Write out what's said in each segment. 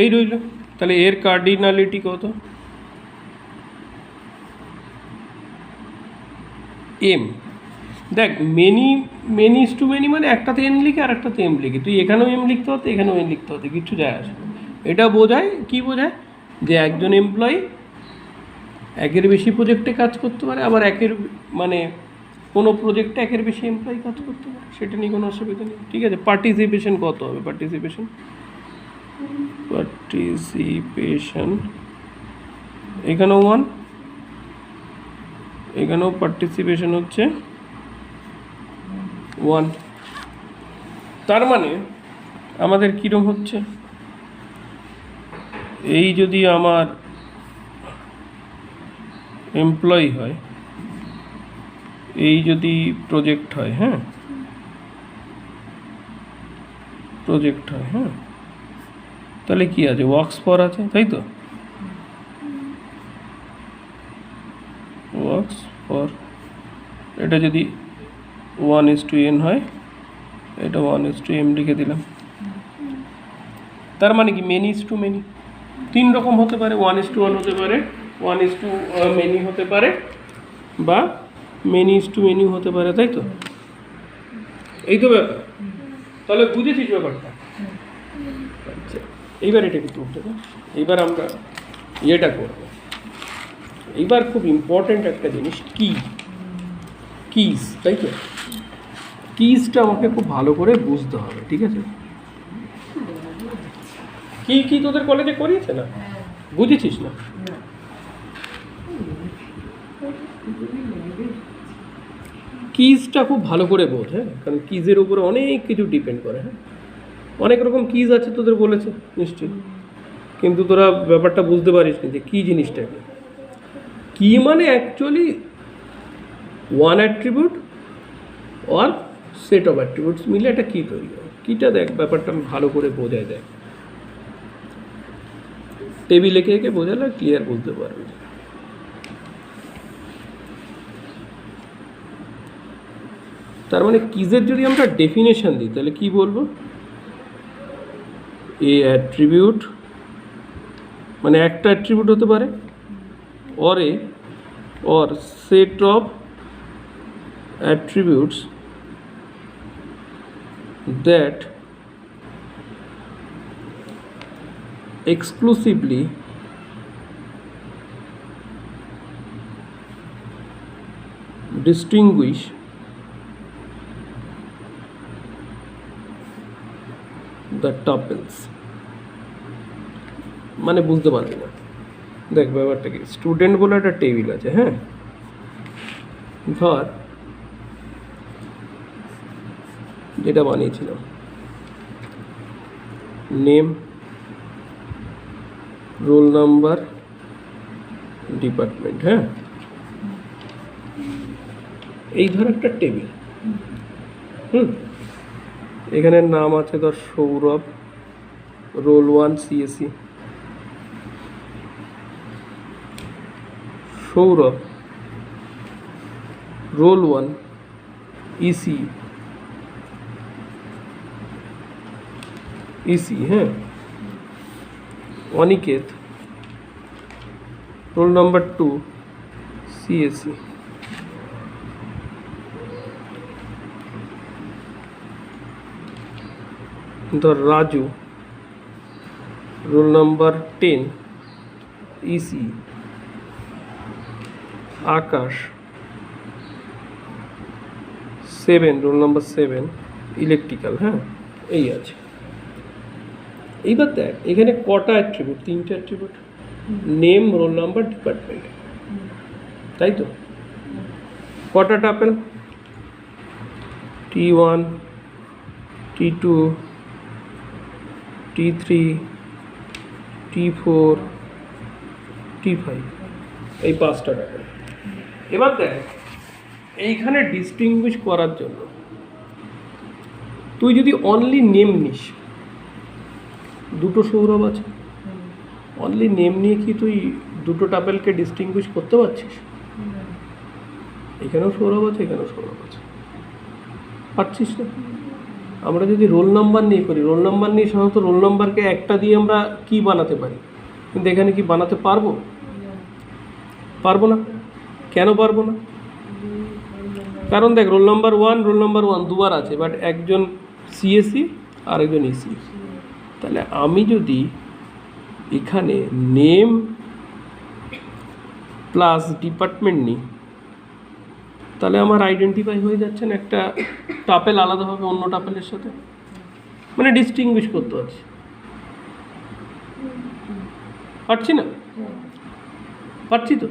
এই রইল। তাহলে এর কার্ডিনালিটি কত? এম। দেখ মেনি ইজ টু মেনি মানে একটাতে এন লিখে আর একটাতে এম লিখে, তুই এখানেও এম লিখতে হতো এখানেও এম লিখতে হতো, কিচ্ছু যায় আসে না। এটা বোঝায় কি বোঝায়? যে একজন এমপ্লয়ি একের বেশি প্রজেক্টে কাজ করতে পারে, আবার মানে কোনো প্রজেক্টে একের বেশি এমপ্লয়ি কাজ করতে পারে, সেটা নিয়ে কোনো অসুবিধা নেই। ঠিক আছে, পার্টিসিপেশন কত হবে? পার্টিসিপেশন এখানেও 1, এখানেও পার্টিসিপেশন হচ্ছে 1। তার মানে আমাদের কীরকম হচ্ছে, এই যদি আমার এমপ্লয়ি হয়, এই যদি প্রজেক্ট হয়, হ্যাঁ প্রজেক্ট হয়, হ্যাঁ তাহলে কি আছে? ওয়ার্কস ফর আছে, তাই তো? ওয়ার্কস ফর, এটা যদি 1:n হয়, এটা 1:m লিখে দিলাম। তার মানে কি মেনি ইজ টু মেনি 3 রকম হতে পারে, 1:1 হতে পারে, 1:many হতে পারে, বা মেনি ইজ টু মেনি হতে পারে, তাই তো? এই তো ব্যাপার। তাহলে বুঝেছিস ব্যাপারটা? আচ্ছা, এইবার এটা কি করতে হবে? এইবার আমরা ইয়েটা করবো। এইবার খুব ইম্পর্টেন্ট একটা জিনিস, কিজ, তাই তো? কিজটা আমাকে খুব ভালো করে বুঝতে হবে, ঠিক আছে? কি তোদের কলেজে করিয়েছে না? বুঝেছিস না? কিজটা খুব ভালো করে বোঝ, হ্যাঁ, কারণ কিজের উপরে অনেক কিছু ডিপেন্ড করে। হ্যাঁ, অনেক রকম কিজ আছে, তোদের বলেছে নিশ্চয়ই, কিন্তু তোরা ব্যাপারটা বুঝতে পারিস নি যে কী জিনিসটা কি মানে actually one attribute or set of attributes মিলে একটা কী তৈরি হয়। কীটা দেখ, ব্যাপারটা আমি ভালো করে বোঝাই, দেখ টেবিল এঁকে এঁকে বোঝালে ক্লিয়ার বলতে পারবি। তার মানে কিজের যদি আমরা ডেফিনেশন দিই তাহলে কি বলবো? এ অ্যাট্রিবিউট মানে একটা অ্যাট্রিবিউট হতে পারে, or set of attributes that exclusively distinguish the tuples। মানে বুঝতে পারবি না। দেখ ব্যাপারটা কি, স্টুডেন্ট বলে একটা টেবিল আছে, হ্যাঁ, ধর যেটা বানিয়েছিলাম, নেম, রোল নাম্বার, ডিপার্টমেন্ট, হ্যাঁ, এই ধর একটা টেবিল। এখানে নাম আছে ধর Sourav, roll 1 CSE, Sourav roll 1 EC, হ্যাঁ, অনিকেত রোল নাম্বার 2 CSE, ধর Raju roll number 10 EC, Akash 7 roll number 7 electrical, হ্যাঁ, এই আছে। এইবার দেখ এখানে কটা অ্যাট্রিবিউট? 3টে attribute, name, roll number, department, তাই তো? কটা টাপেল? T1, T2, T3, T4, T5, এই 5টা টাপেল। এবার দেখ এইখানে ডিস্টিংগুইশ করার জন্য তুই যদি অনলি নেম নিস, দুটো সৌরভ আছে, অনলি নেম নিয়ে কি তুই দুটো টাপেলকে ডিস্টিংগুইশ করতে পারছিস? এখানেও সৌরভ আছে, এখানেও সৌরভ আছে, পারছিস না। আমরা যদি রোল নাম্বার নিয়ে করি, রোল নাম্বার নিয়ে সাধারণত রোল নাম্বারকে একটা দিয়ে আমরা কি বানাতে পারি, কিন্তু এখানে কি বানাতে পারবো? পারবো না। কেন পারবো না? কারণ দেখ, রোল নাম্বার ওয়ান দুবার আছে, বাট একজন সিএসসি আর একজন ইসি। তাহলে আমি যদি এখানে নেম প্লাস ডিপার্টমেন্ট নিই, তাহলে আমার আইডেন্টিফাই হয়ে যাচ্ছে না, একটা টাপেল আলাদা হবে অন্য টাপেলের সাথে, মানে ডিস্টিংগুইশ করতে পারছি। পারছি না? পারছি তো।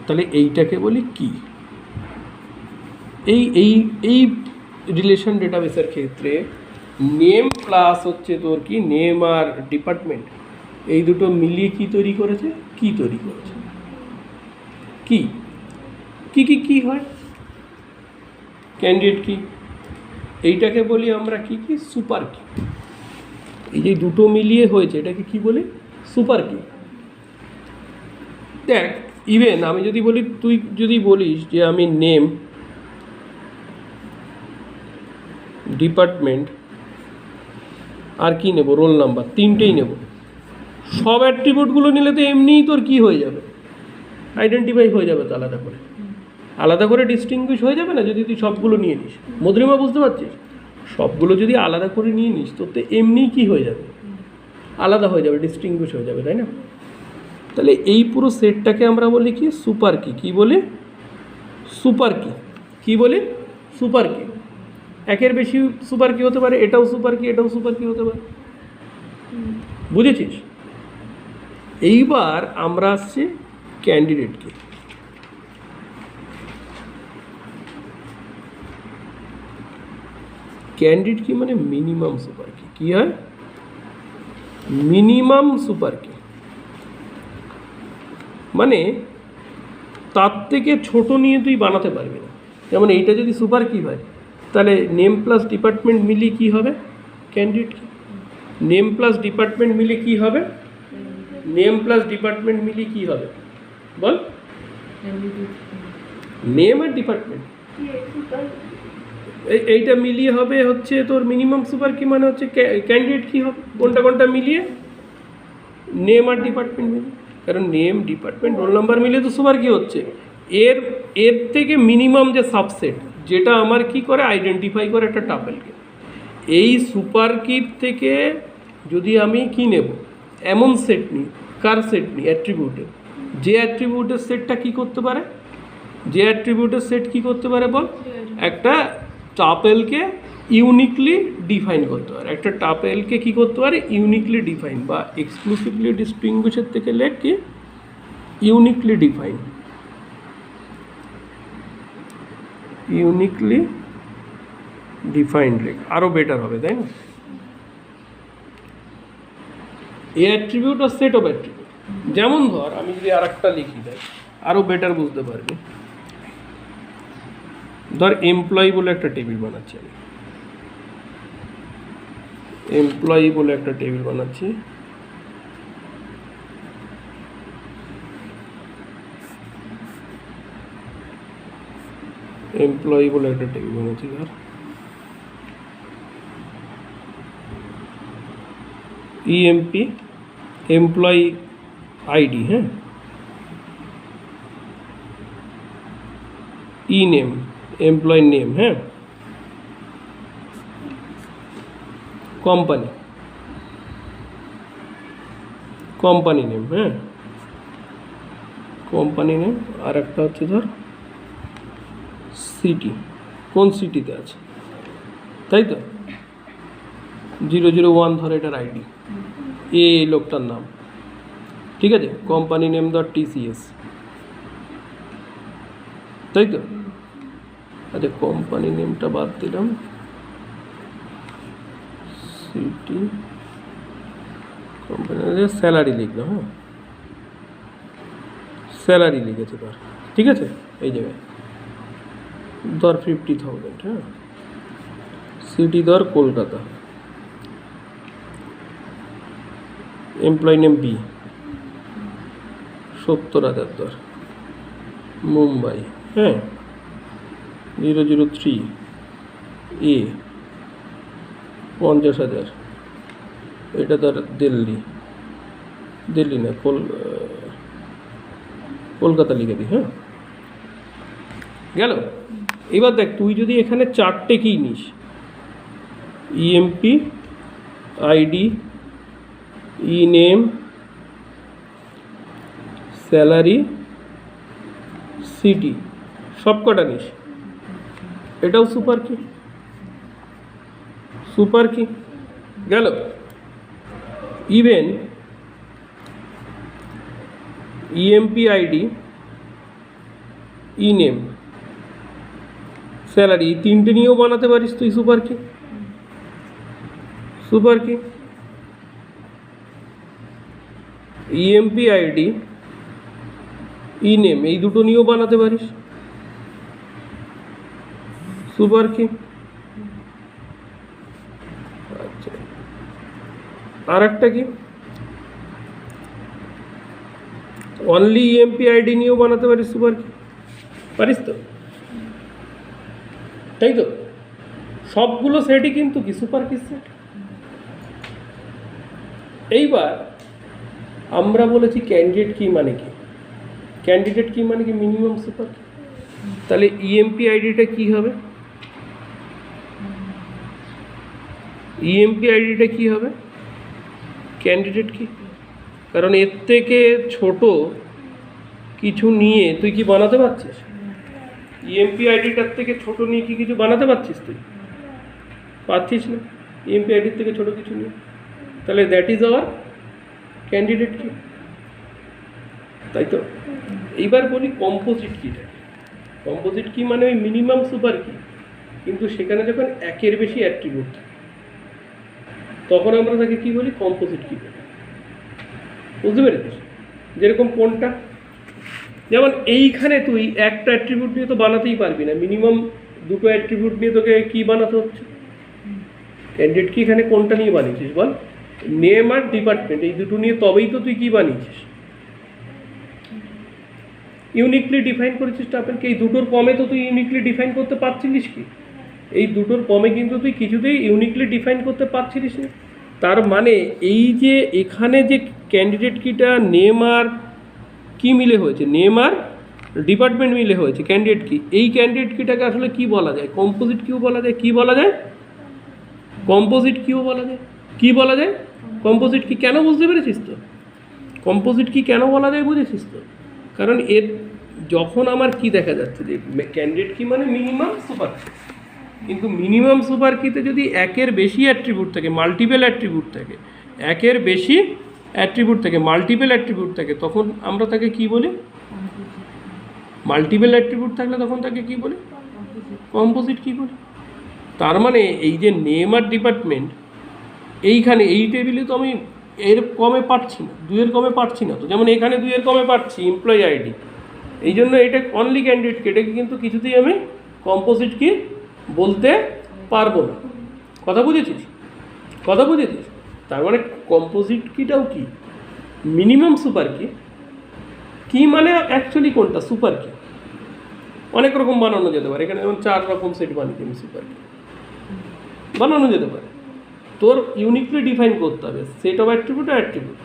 তাহলে এইটাকে বলি কি? এই এই এই রিলেশন ডেটাবেসের ক্ষেত্রে নেম প্লাস হচ্ছে তোর কি, নেম আর ডিপার্টমেন্ট, এই দুটো মিলিয়ে কি তৈরি করেছে? কি তৈরি করেছে? কি কি কি কি হয়? ক্যান্ডিডেট কি, এইটাকে বলি আমরা কি কি? সুপার কি। এই যে দুটো মিলিয়ে হয়েছে, এটাকে কি বলি? Super key. দেখ, ইভেন আমি যদি বলি, তুই যদি বলিস যে আমি নেম, ডিপার্টমেন্ট আর কি নেব, রোল নাম্বার, তিনটেই নেব, সব অ্যাট্রিবিউটগুলো নিলে তো এমনিই তোর কি হয়ে যাবে? আইডেন্টিফাই হয়ে যাবে তো আলাদা করে, আলাদা করে ডিস্টিংগুইশ হয়ে যাবে না যদি তুই সবগুলো নিয়ে নিস। মধুরিমা, বুঝতে পারছিস? সবগুলো যদি আলাদা করে নিয়ে নিস তোর তো এমনিই কি হয়ে যাবে? আলাদা হয়ে যাবে, ডিস্টিংগুইশ হয়ে যাবে, তাই না? তাহলে এই পুরো সেটটাকে আমরা বলি কি? সুপার কি। কি বলি? Super key. কি বলি? Super key. একের বেশি সুপার কি হতে পারে, এটাও সুপার কি, এটাও সুপার কি হতে পারে। বুঝেছিস? এইবার আমরা আসছি ক্যান্ডিডেট কি। ক্যান্ডিডেট কি মানে মিনিমাম সুপার কি। কি হয়? মিনিমাম সুপার কি, মানে তার থেকে ছোট নিয়ে তুই বানাতে পারবি না। যেমন এইটা যদি সুপার কি হয়, তাহলে নেম প্লাস ডিপার্টমেন্ট মিলিয়ে কী হবে? ক্যান্ডিডেট কি। নেম প্লাস ডিপার্টমেন্ট মিলিয়ে কী হবে? নেম প্লাস ডিপার্টমেন্ট মিলিয়ে কী হবে বল? নেম আর ডিপার্টমেন্ট এইটা মিলিয়ে হবে হচ্ছে তোর মিনিমাম সুপার কি, মানে হচ্ছে ক্যান্ডিডেট কি হবে। কোনটা কোনটা মিলিয়ে? নেম আর ডিপার্টমেন্ট মিলিয়ে। কারণ নেম, ডিপার্টমেন্ট, রোল নাম্বার মিলিয়ে তো সুপার কি হচ্ছে। এর এর থেকে মিনিমাম যে সাবসেট, যেটা আমার কি করে আইডেন্টিফাই করে একটা টাপেলকে, এই সুপার কির থেকে যদি আমি কি নেব, এমন সেট নিই, কার সেট নিই? অ্যাট্রিবিউটের। যে অ্যাট্রিবিউটের সেটটা কি করতে পারে? যে অ্যাট্রিবিউটের সেট কি করতে পারে বল? একটা টাপেলকে ইউনিকলি ডিফাইন করতে পারে। একটা টাপেলকে কি করতে পারে? ইউনিকলি ডিফাইন, বা এক্সক্লুসিভলি ডিস্টিংগুইশের থেকে লেখ কি? Uniquely define. ইউনিকলি ডিফাইন্ড লেখ, আরও বেটার হবে, তাই না? এ অ্যাট্রিবিউট আর সেট অফ অ্যাট্রিবিউট। যেমন ধর আমি যদি আর একটা লিখি, দেয় আরও বেটার বুঝতে পারবি। ধর এমপ্লয়ি বলে একটা টেবিল বানাচ্ছি আমি, এমপ্লয়ি বলে একটা টেবিল বানাচ্ছি। এমপ্লয়ি বলে একটা টেবিল বানাচ্ছি, ধর ইএমপি, এমপ্লয়ি আইডি, হ্যাঁ, ই নেম, এমপ্লয়ি নেম, হ্যাঁ, কোম্পানি, কোম্পানি নেম, হ্যাঁ, কোম্পানি নেম। আর একটা হচ্ছে ধর সিটি, কোন সিটিতে আছে, তাই তো 001 ধর এটার আইডি, এই লোকটার নাম, ঠিক আছে। কোম্পানি নেম ধর টিসিএস, তাই তো। আচ্ছা, কোম্পানি নেমটা বাদ দিলাম, সিটি, কোম্পানি স্যালারি লিখলাম, হ্যাঁ, স্যালারি লিখেছে ধর, ঠিক আছে। এই জায়গায় ধর 50,000, হ্যাঁ, সিটি ধর কলকাতা, এমপ্লয়ি নেম বি, 70,000 ধর, মুম্বাই, হ্যাঁ, 003, এ 50,000, এটা ধর দিল্লি, দিল্লি না কলকাতা লিখে দিই, হ্যাঁ গেল। এবার দেখ তুই যদি এখানে 4টে কি নিস, ইএমপি আইডি, ই নেম, স্যালারি, সিটি, সব কটা নিস, এটাও সুপার কি, সুপার কি গেল। ইভেন ইএমপি আইডি, ই নেম, স্যালারি, এই 3টে নিয়েও বানাতে পারিস তুই সুপার কি, সুপার কি। ইএমপি আইডি, ই নেম, এই দুটো নিয়েও বানাতে পারিস সুপার কি। আচ্ছা, আর একটা কি, অনলি ইএমপি আইডি নিয়েও বানাতে পারিস সুপার কি, পারিস তো, তাই তো। সবগুলো সেটই কিন্তু কি সুপার কি সেট। এইবার আমরা বলেছি ক্যান্ডিডেট কি মানে কি, ক্যান্ডিডেট কি মানে কি মিনিমাম সুপার কি। তাহলে ইএমপি আইডিটা কি হবে, ইএমপি আইডিটা কি হবে, ক্যান্ডিডেট কি। কারণ এর থেকে ছোট কিছু নিয়ে তুই কি বানাতে পারছিস, ইএমপি আইডিটার থেকে ছোট নিয়ে কি কিছু বানাতে পারছিস, তুই পারছিস না ইএমপি আইডির থেকে ছোট কিছু নিয়ে। তাহলে দ্যাট ইজ আওয়ার ক্যান্ডিডেট কি, তাই তো। এইবার বলি কম্পোজিট কিটা। কম্পোজিট কি মানে ওই মিনিমাম সুপার কি, কিন্তু সেখানে যখন একের বেশি অ্যাট্রিবিউট থাকে তখন আমরা তাকে কি বলি, কম্পোজিট কি বলি, বুঝতে পেরেছিস। যেরকম কোনটা, যেমন এইখানে তুই একটা অ্যাট্রিবিউট নিয়ে তো বানাতেই পারবি না, মিনিমাম দুটো অ্যাট্রিবিউট নিয়ে তোকে কি বানাতে হচ্ছে, ক্যান্ডিডেট কি এখানে কোনটা নিয়ে বানিয়েছিস বল, নেম আর ডিপার্টমেন্ট, এই দুটো নিয়ে তবেই তো তুই কি বানিয়েছিস, ইউনিকলি ডিফাইন করেছিস টাপেলকে। এই দুটোর কমে তো তুই ইউনিকলি ডিফাইন করতে পারছিলিস কি, এই দুটোর কমে কিন্তু তুই কিছুতেই ইউনিকলি ডিফাইন করতে পারছিলিস না। তার মানে এই যে এখানে যে ক্যান্ডিডেট কিটা নেম আর কি মিলে হয়েছে, নেম আর ডিপার্টমেন্ট মিলে হয়েছে ক্যান্ডিডেট কি, এই ক্যান্ডিডেট কিটাকে আসলে কি বলা যায়, কম্পোজিট কিউ বলা যায়। কি বলা যায়, কম্পোজিট কিউ বলা যায়। কি বলা যায়, কম্পোজিট কি। কেন বুঝতে পেরেছিস তো, কম্পোজিট কি কেন বলা যায় বুঝেছিস তো। কারণ এর যখন আমার কি দেখা যাচ্ছে যে ক্যান্ডিডেট কি মানে মিনিমাম সুপার, কিন্তু মিনিমাম সুপার কিতে যদি একের বেশি অ্যাট্রিবিউট থাকে, মাল্টিপল অ্যাট্রিবিউট থাকে, একের বেশি অ্যাট্রিবিউট থাকে, মাল্টিপল অ্যাট্রিবিউট থাকে, তখন আমরা তাকে কি বলি, মাল্টিপল অ্যাট্রিবিউট থাকলে তখন তাকে কি বলি, কম্পোজিট কি বলি। তার মানে এই যে নেম আর ডিপার্টমেন্ট এইখানে এই টেবিলে তো আমি এর কমে পাচ্ছি না, দুইয়ের কমে পাচ্ছি না তো। যেমন এখানে দুইয়ের কমে পাচ্ছি এমপ্লয়ি আইডি, এই জন্য এটা অনলি ক্যান্ডিডেট কি, এটাকে কিন্তু কিছুতেই আমি কম্পোজিট কি বলতে পারবো না। কথা বুঝেছিস, কথা বুঝেছিস। তার মানে কম্পোজিট কিটাও কি মিনিমাম সুপার কি। কি মানে অ্যাকচুয়ালি কোনটা সুপার কি, অনেক রকম বানানো যেতে পারে। এখানে যেমন 4 রকম সেট বানিয়ে আমি সুপার কি বানানো যেতে পারে। তোর ইউনিকলি ডিফাইন করতে হবে সেট অফ অ্যাট্রিবিউট আর অ্যাট্রিবিউট,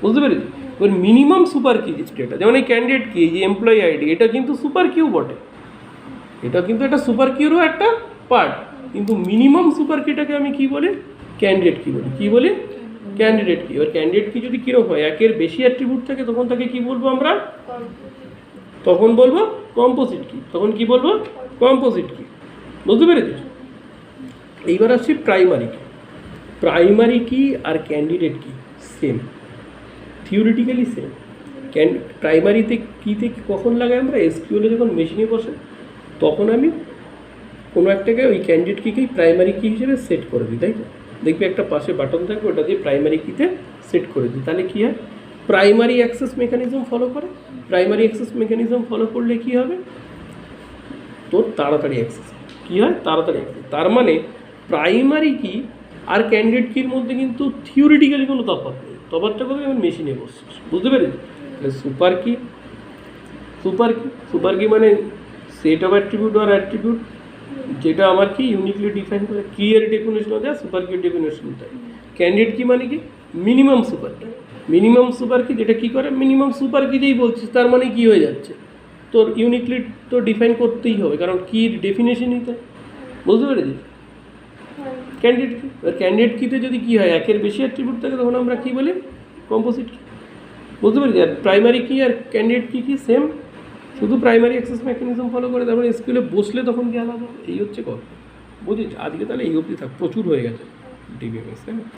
বুঝতে পেরেছি। এবার মিনিমাম সুপার কি যেটা, যেমন এই ক্যান্ডিডেট কি, এই যে এমপ্লয়ি আইডি, এটা কিন্তু সুপার কিউ বটে, এটা কিন্তু একটা সুপার কিউরও একটা পার্ট, কিন্তু মিনিমাম সুপার কিটাকে আমি কি বলি, ক্যান্ডিডেট কি বলি। কি বলি, ক্যান্ডিডেট কি। এবার ক্যান্ডিডেট কি যদি কীরকম হয়, একের বেশি অ্যাট্রিবিউট থাকে, তখন তাকে কি বলবো আমরা, তখন বলবো কম্পোজিট কি। তখন কি বলবো, কম্পোজিট কি, বুঝতে পেরেছিস। এইবার আসছি প্রাইমারি কি। প্রাইমারি কি আর ক্যান্ডিডেট কি সেম, থিওরিটিক্যালি সেম। প্রাইমারিতে কীতে কখন লাগাই আমরা, এসকিউএলে যখন মেশিনে বসে তখন আমি কোনো একটাকে ওই ক্যান্ডিডেট কিকেই প্রাইমারি কি হিসেবে সেট করে দিই, তাই তো। দেখবি একটা পাশে বাটন থাকবে, ওটা দিয়ে প্রাইমারি কিতে সেট করে দিই। তাহলে কী হয়, প্রাইমারি অ্যাক্সেস মেকানিজম ফলো করে। প্রাইমারি অ্যাক্সেস মেকানিজম ফলো করলে কী হবে, তোর তাড়াতাড়ি অ্যাক্সেস কী হয়, তাড়াতাড়ি অ্যাক্সেস। তার মানে প্রাইমারি কি আর ক্যান্ডিডেট কির মধ্যে কিন্তু থিওরিটিক্যালি কোনো তফাৎ নেই। তফাৎটা করবে আমি মেশিনে বসছিস, বুঝতে পেরেছি। তাহলে সুপার কি, সুপার কি, সুপার কি মানে সেট অফ অ্যাট্রিবিউট আর অ্যাট্রিবিউট যেটা আমার কি ইউনিকলি ডিফাইন করে, কি এর ডেফিনেশন দেয়, সুপার কির ডেফিনেশন দেয়। ক্যান্ডিডেট কি মানে কি, minimum super key. Minimum super key যেটা কি করে, মিনিমাম সুপার কি যেই বলছিস তার মানে কি হয়ে যাচ্ছে, তোর ইউনিকলি তো ডিফাইন করতেই হবে, কারণ কির ডেফিনেশনই তাই। বুঝতে পেরেছিস? ক্যান্ডিডেট কি, এবার ক্যান্ডিডেট কিতে যদি কি হয়, একের বেশি অ্যাট্রিবিউট থাকে তখন আমরা কি বলি, কম্পোজিট কি। বুঝতে পেরেছি? আর প্রাইমারি কি আর ক্যান্ডিডেট কি সেম, শুধু প্রাইমারি অ্যাক্সেস মেকানিজম ফলো করে, তারপরে স্কুলে বসলে তখন কি আলাদা হবে। এই হচ্ছে কথা। বুঝিস? আজকে তাহলে এই অবধি থাক, প্রচুর হয়ে গেছে ডিবিএমএস, তাই না?